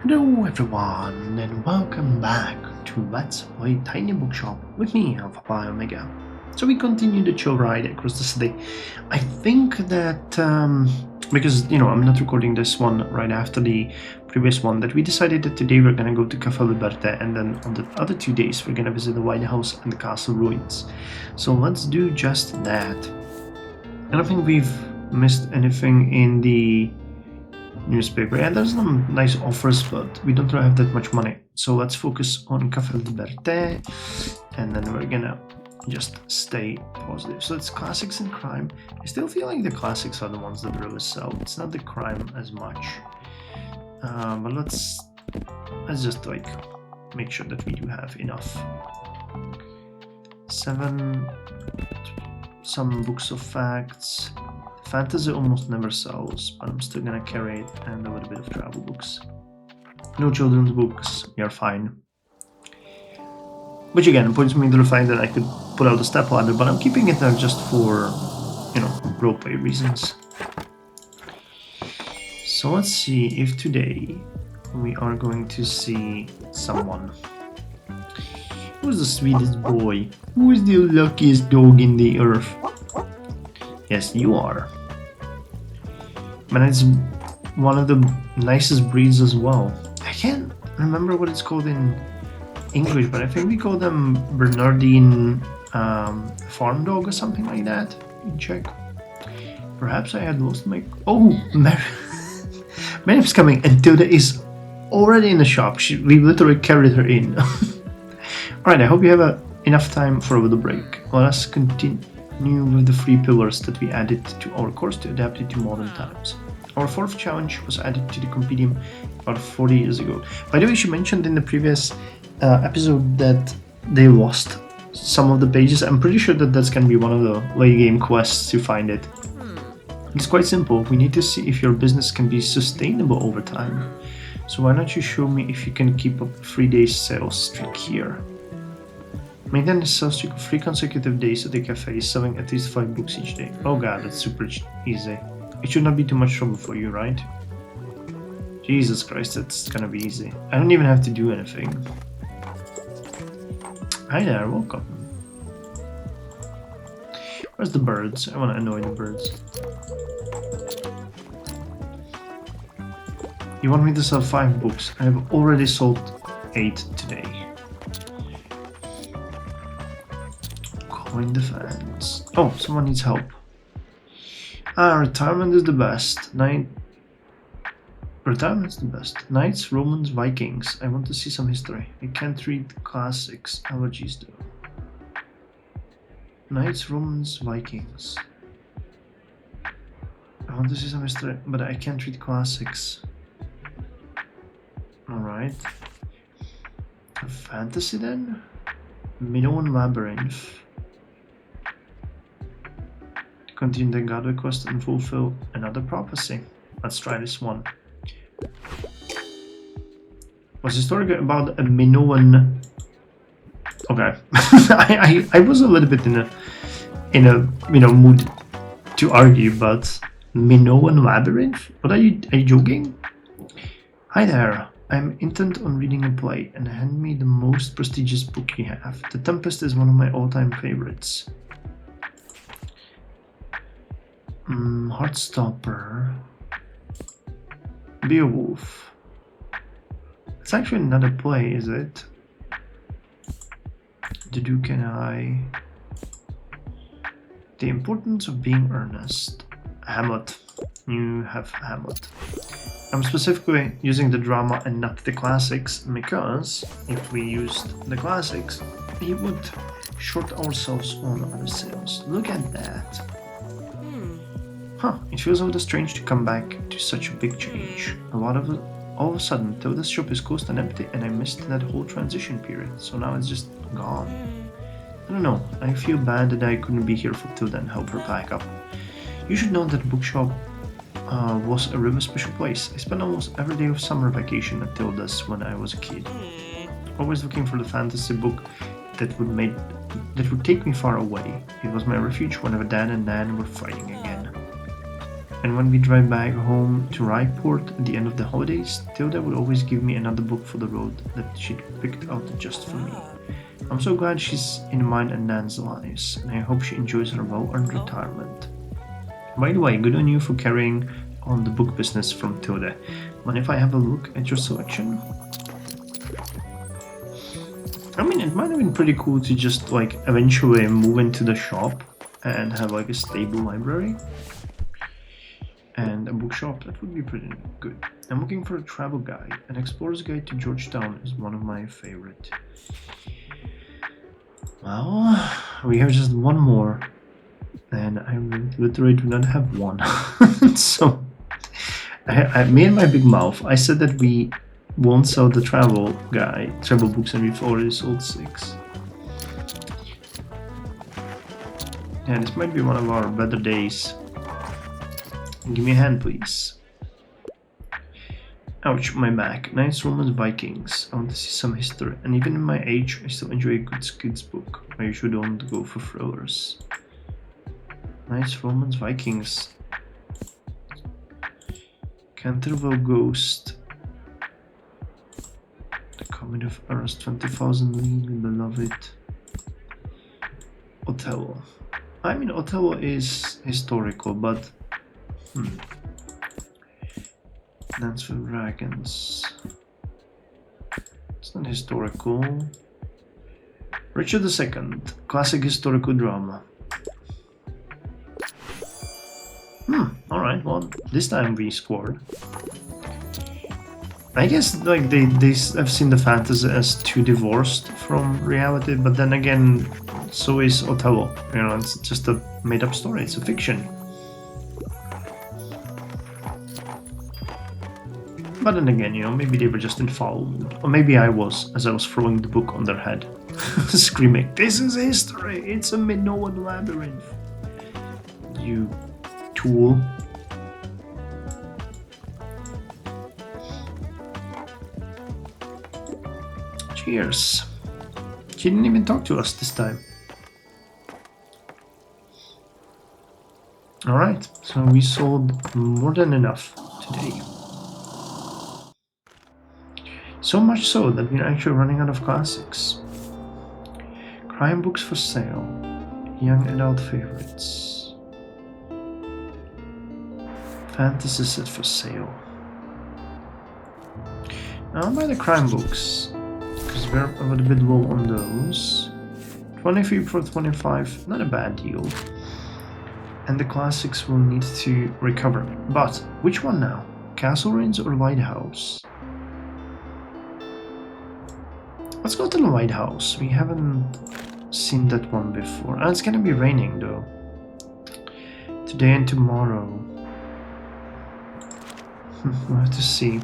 Hello everyone and welcome back to Let's Play Tiny Bookshop with me, Alpha Pi Omega. So we continue the chill ride across the city. I think that, because, I'm not recording this one right after the previous one, that we decided that today we're gonna go to Cafe Liberté and then on the other 2 days we're gonna visit the White House and the castle ruins. So let's do just that. I don't think we've missed anything in the newspaper. Yeah, there's some nice offers, but we don't really have that much money. So let's focus on Café Liberté, and then we're gonna just stay positive. So it's classics and crime. I still feel like the classics are the ones that really sell. It's not the crime as much. But let's just like make sure that we do have enough. 7, some books of facts. Fantasy almost never sells, but I'm still gonna carry it, and a little bit of travel books. No children's books, we are fine. Which again points me to the fact that I could put out a stepladder, but I'm keeping it there just for, roleplay reasons. So let's see if today we are going to see someone. Who's the sweetest boy? Who is the luckiest dog in the earth? Yes, you are. Man, it's one of the nicest breeds as well. I can't remember what it's called in English, but I think we call them Bernardine farm dog or something like that in Czech. Perhaps I had lost my... Oh, Maryam's coming, and Tilda is already in the shop. We literally carried her in. Alright, I hope you have enough time for a little break. Let us continue with the 3 pillars that we added to our course to adapt it to modern times. Our 4th challenge was added to the compendium about 40 years ago. By the way, she mentioned in the previous episode that they lost some of the pages. I'm pretty sure that that's going to be one of the late game quests to find it. It's quite simple. We need to see if your business can be sustainable over time. So why don't you show me if you can keep up a 3-day sales streak here. Maintain a sales streak of 3 consecutive days at the cafe, selling at least 5 books each day. Oh god, that's super easy. It should not be too much trouble for you, right? Jesus Christ, that's gonna be easy. I don't even have to do anything. Hi there, welcome. Where's the birds? I wanna annoy the birds. You want me to sell 5 books? I have already sold 8 today. Calling the fans. Oh, someone needs help. Retirement is the best. Retirement's the best. Knights, Romans, Vikings. I want to see some history. I can't read classics. Allergies though. Knights, Romans, Vikings. I want to see some history, but I can't read classics. Alright. Fantasy then? Minoan Labyrinth. Continue the God quest and fulfill another prophecy. Let's try this one. Was the story about a Minoan? Okay, I was a little bit in a mood to argue, but Minoan Labyrinth? What are you joking? Hi there. I'm intent on reading a play, and hand me the most prestigious book you have. The Tempest is one of my all-time favorites. Heartstopper. Beowulf. It's actually not a play, is it? The Duke and I. The Importance of Being Earnest. Hamlet. You have Hamlet. I'm specifically using the drama and not the classics, because if we used the classics, we would short ourselves on other sales. Look at that. Huh, it feels a little strange to come back to such a big change. All of a sudden, Tilda's shop is closed and empty, and I missed that whole transition period, so now it's just gone. I don't know, I feel bad that I couldn't be here for Tilda and help her pack up. You should know that bookshop was a really special place. I spent almost every day of summer vacation at Tilda's when I was a kid. Always looking for the fantasy book that would take me far away. It was my refuge whenever Dan and Nan were fighting again. And when we drive back home to Ryport at the end of the holidays, Tilda would always give me another book for the road that she'd picked out just for me. I'm so glad she's in mine and Nan's lives, and I hope she enjoys her well-earned retirement. By the way, good on you for carrying on the book business from Tilda. Mind if I have a look at your selection? I mean, it might have been pretty cool to just like eventually move into the shop and have like a stable library and a bookshop. That would be pretty good. I'm looking for a travel guide. An explorer's guide to Georgetown is one of my favorite. Well, we have just one more, and I literally do not have one. So I made my big mouth. I said that we won't sell the travel books, and we've already sold 6. Yeah, this might be one of our better days. Give me a hand, please. Ouch, my back. Knights, Romans, Vikings. I want to see some history. And even in my age, I still enjoy a good kids book. I usually don't go for thrillers. Knights, Romans, Vikings. Canterville Ghost. The Comedy of Errors, 20,000 League, Beloved. Othello. I mean, Othello is historical, but... Dance for Dragons. It's not historical. Richard II. Classic historical drama. Alright, well, this time we scored. I guess like they have seen the fantasy as too divorced from reality, but then again, so is Othello. You know, it's just a made-up story. It's a fiction. But then again, you know, maybe they were just in foul mood. Or maybe I was, as I was throwing the book on their head. Screaming, "This is history! It's a Minoan labyrinth! You tool." Cheers. She didn't even talk to us this time. Alright, so we sold more than enough today. So much so that we're actually running out of classics. Crime books for sale. Young adult favorites. Fantasy set for sale. Now I'll buy the crime books, because we're a little bit low on those. 23 for 25, not a bad deal. And the classics will need to recover. But which one now? Castle Ruins or Lighthouse? Let's go to the Lighthouse. We haven't seen that one before. And it's gonna be raining though. Today and tomorrow. We'll have to see.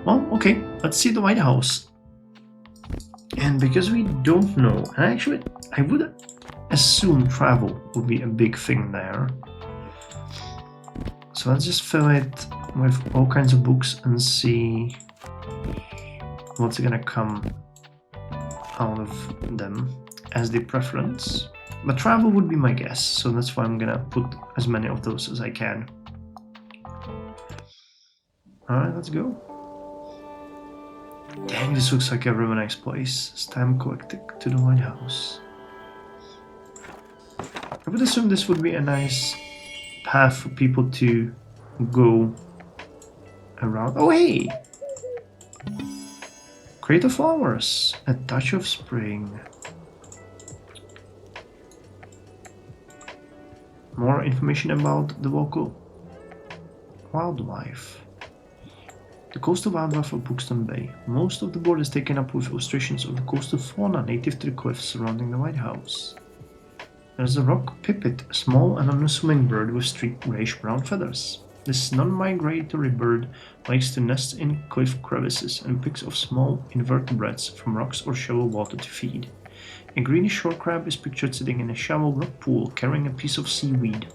Well, okay, let's see the Lighthouse. And because we don't know, and actually I would assume travel would be a big thing there. So let's just fill it with all kinds of books and see what's gonna come out of them as the preference. But travel would be my guess, so that's why I'm gonna put as many of those as I can. Alright, let's go. Dang, this looks like a really nice place. Stamp collecting to the Lighthouse. I would assume this would be a nice path for people to go around. Oh hey! Crate of flowers, a touch of spring. More information about the local wildlife. The coastal wildlife of Buxton Bay. Most of the board is taken up with illustrations of the coastal fauna native to the cliffs surrounding the lighthouse. There is a rock pipit, a small and unassuming bird with streaked grayish-brown feathers. This non-migratory bird likes to nest in cliff crevices and picks off small invertebrates from rocks or shallow water to feed. A greenish short crab is pictured sitting in a shallow rock pool carrying a piece of seaweed.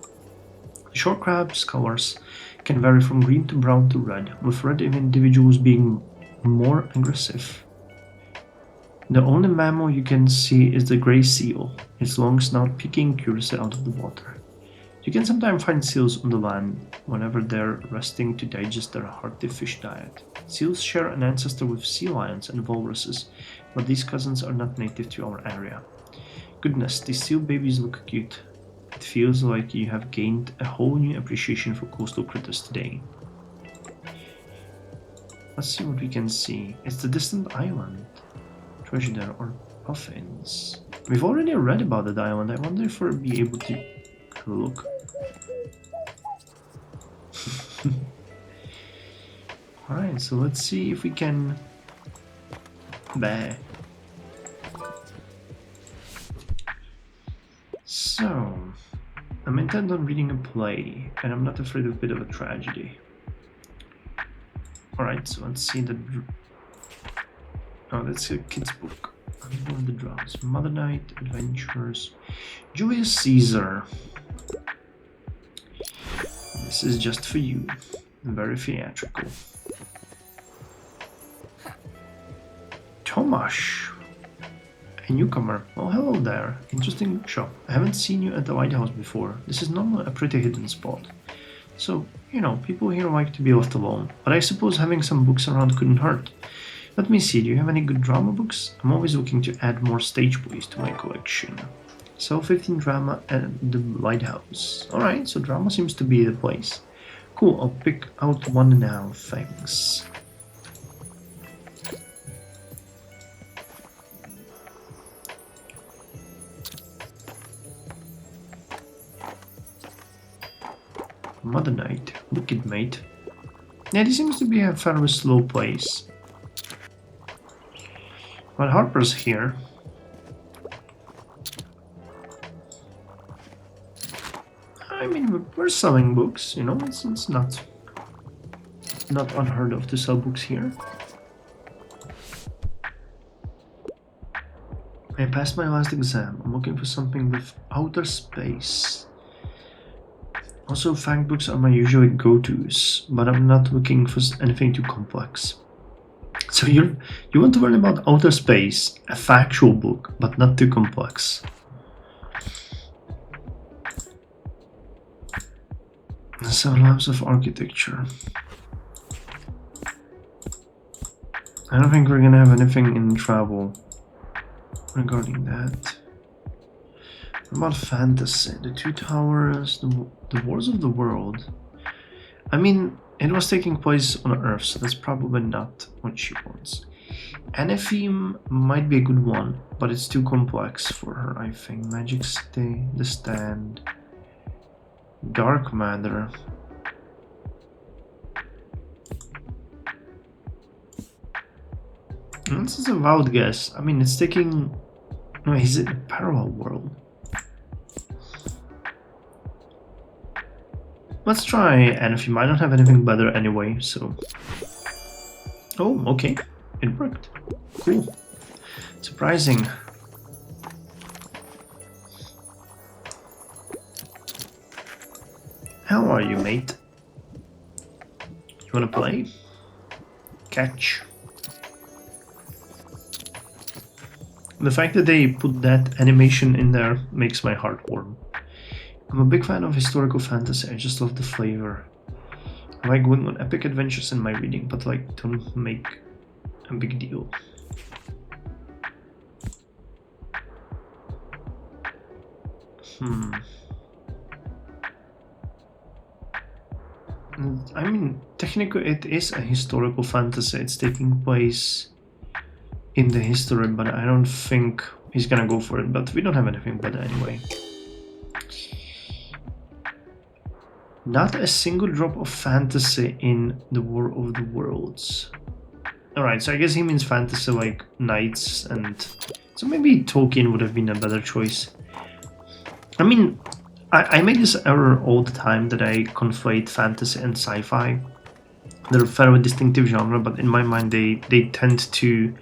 The short crab's colors can vary from green to brown to red, with red individuals being more aggressive. The only mammal you can see is the gray seal, its long snout peeking curiously out of the water. You can sometimes find seals on the land whenever they're resting to digest their hearty fish diet. Seals share an ancestor with sea lions and walruses, but these cousins are not native to our area. Goodness, these seal babies look cute. It feels like you have gained a whole new appreciation for coastal critters today. Let's see what we can see. It's the distant island. Treasure there or puffins. We've already read about that island. I wonder if we'll be able to look. Alright, so let's see if we can... Bah. So, I'm intent on reading a play, and I'm not afraid of a bit of a tragedy. Alright, so let's see the... Oh, that's a kid's book. One of the dramas. Mother Night, Adventures, Julius Caesar. This is just for you. Very theatrical. Tomasz, a newcomer. Oh, hello there. Interesting bookshop. I haven't seen you at the lighthouse before. This is normally a pretty hidden spot. So, you know, people here like to be left alone. But I suppose having some books around couldn't hurt. Let me see, do you have any good drama books? I'm always looking to add more stage plays to my collection. Sell 15 drama at the lighthouse. Alright, so drama seems to be the place. Cool, I'll pick out one now, thanks. Mother Night, Wicked Mate. Yeah, this seems to be a fairly slow place. But Harper's here. I mean, we're selling books, you know, it's not unheard of to sell books here. I passed my last exam. I'm looking for something with outer space. Also, fact books are my usual go-tos, but I'm not looking for anything too complex. So you want to learn about outer space, a factual book, but not too complex. So lots of architecture. I don't think we're gonna have anything in travel regarding that. What about fantasy? The Two Towers, the Wars of the World. I mean, it was taking place on Earth, so that's probably not what she wants. Anatheme might be a good one, but it's too complex for her, I think. Magic City, The Stand, Dark Matter. This is a wild guess. I mean, it's taking... No, is it a parallel world? Let's try Anatheme. I don't have anything better anyway, so... Oh, okay. It worked. Cool. Surprising. How are you, mate? You wanna play? Catch. The fact that they put that animation in there makes my heart warm. I'm a big fan of historical fantasy, I just love the flavor. I like going on epic adventures in my reading, but like don't make a big deal. I mean, technically it is a historical fantasy, it's taking place in the history, but I don't think he's gonna go for it, but we don't have anything better anyway. Not a single drop of fantasy in the War of the Worlds. Alright, so I guess he means fantasy like knights, and so maybe Tolkien would have been a better choice. I mean, I make this error all the time that I conflate fantasy and sci-fi. They're a fairly distinctive genre, but in my mind they tend to...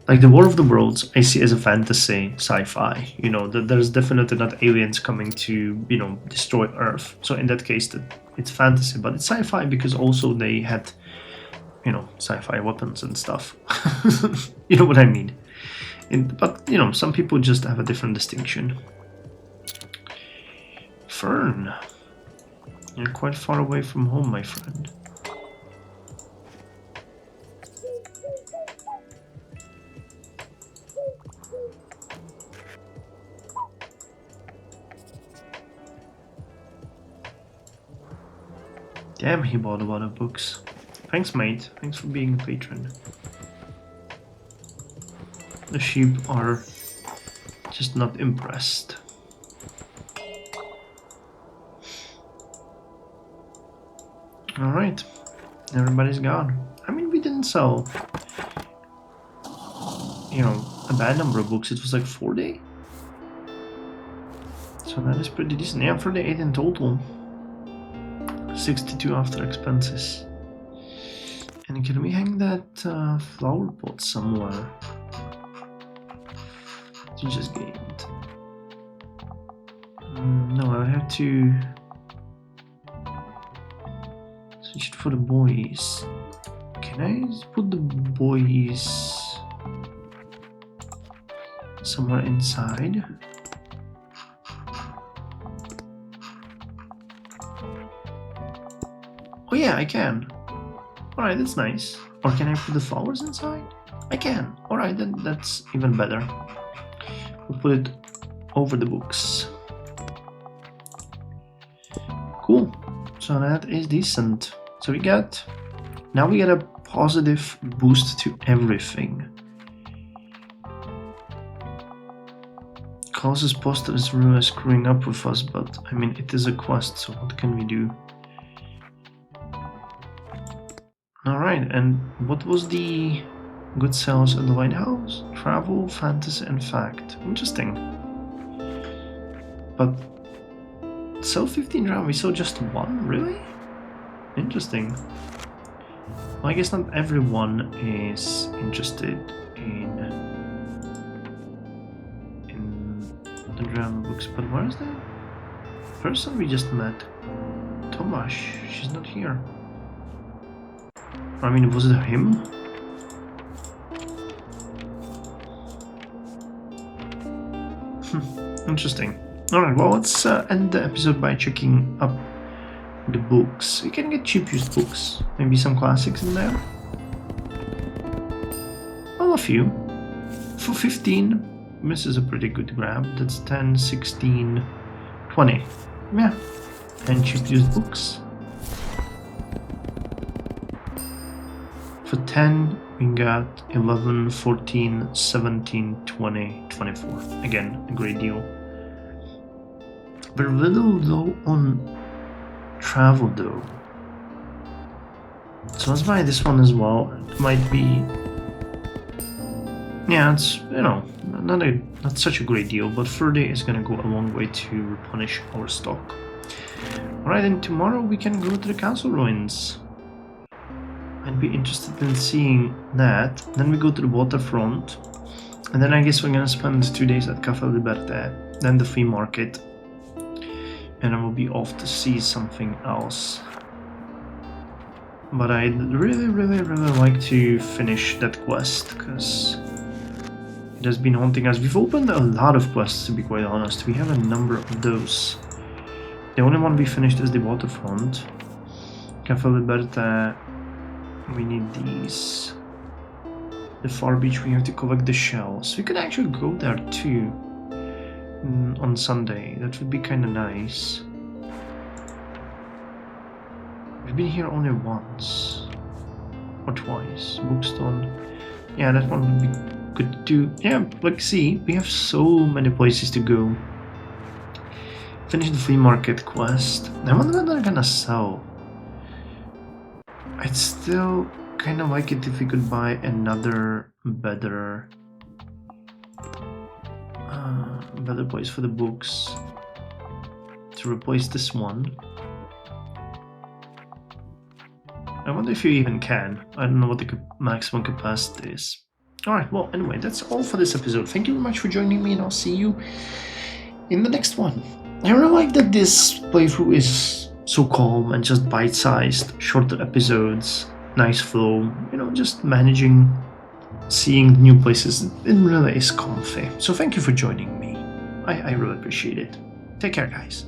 Like the War of the Worlds, I see as a fantasy sci-fi. You know, there's definitely not aliens coming to, you know, destroy Earth. So in that case, it's fantasy, but it's sci-fi because also they had, you know, sci-fi weapons and stuff. You know what I mean? But, you know, some people just have a different distinction. Fern. You're quite far away from home, my friend. Damn, he bought a lot of books. Thanks, mate. Thanks for being a patron. The sheep are just not impressed. Alright, everybody's gone. I mean, we didn't sell, you know, a bad number of books. It was like 40. So that is pretty decent. Yeah, 38 in total. 62 after expenses. And can we hang that flower pot somewhere? You just gained. No, I have to switch it for the boys. Can I put the boys somewhere inside? Oh yeah, I can. Alright, that's nice. Or can I put the flowers inside? I can. Alright, then that's even better. We'll put it over the books. Cool. So that is decent. So now we get a positive boost to everything. Causes posters really screwing up with us, but I mean, it is a quest, so what can we do? Alright, and what was the good sales at the White House? Travel, fantasy, and fact. Interesting. But sell 15 round, we saw just one? Really? Interesting. Well, I guess not everyone is interested in the drama books, but where is the person we just met? Tomasz, she's not here. I mean, was it him? Interesting. Alright, well, let's end the episode by checking up the books. We can get cheap used books. Maybe some classics in there. Well, a few. For 15, this is a pretty good grab. That's 10, 16, 20. Yeah. And cheap used books. For 10, we got 11, 14, 17, 20, 24. Again, a great deal. Very little low on travel though. So let's buy this one as well. It might be... Yeah, it's, you know, not such a great deal, but 30 is gonna go a long way to replenish our stock. Alright, and tomorrow we can go to the castle ruins. I'd be interested in seeing that. Then we go to the waterfront. And then I guess we're gonna spend 2 days at Cafe Liberté. Then the flea market. And I will be off to see something else. But I'd really like to finish that quest, because it has been haunting us. We've opened a lot of quests, to be quite honest. We have a number of those. The only one we finished is the waterfront. Cafe Liberté. We need these. The far beach, we have to collect the shells. We could actually go there too on Sunday. That would be kind of nice. We've been here only once or twice. Bookstone. Yeah, that one would be good too. Yeah, like see, we have so many places to go. Finish the flea market quest. I wonder what they're gonna sell. I'd still kind of like it if we could buy another better place for the books to replace this one. I wonder if you even can. I don't know what the maximum capacity is. Alright, well, anyway, that's all for this episode. Thank you very much for joining me, and I'll see you in the next one. I really like that this playthrough is so calm and just bite-sized, shorter episodes, nice flow, you know, just managing, seeing new places. It really is comfy. So thank you for joining me. I really appreciate it. Take care, guys.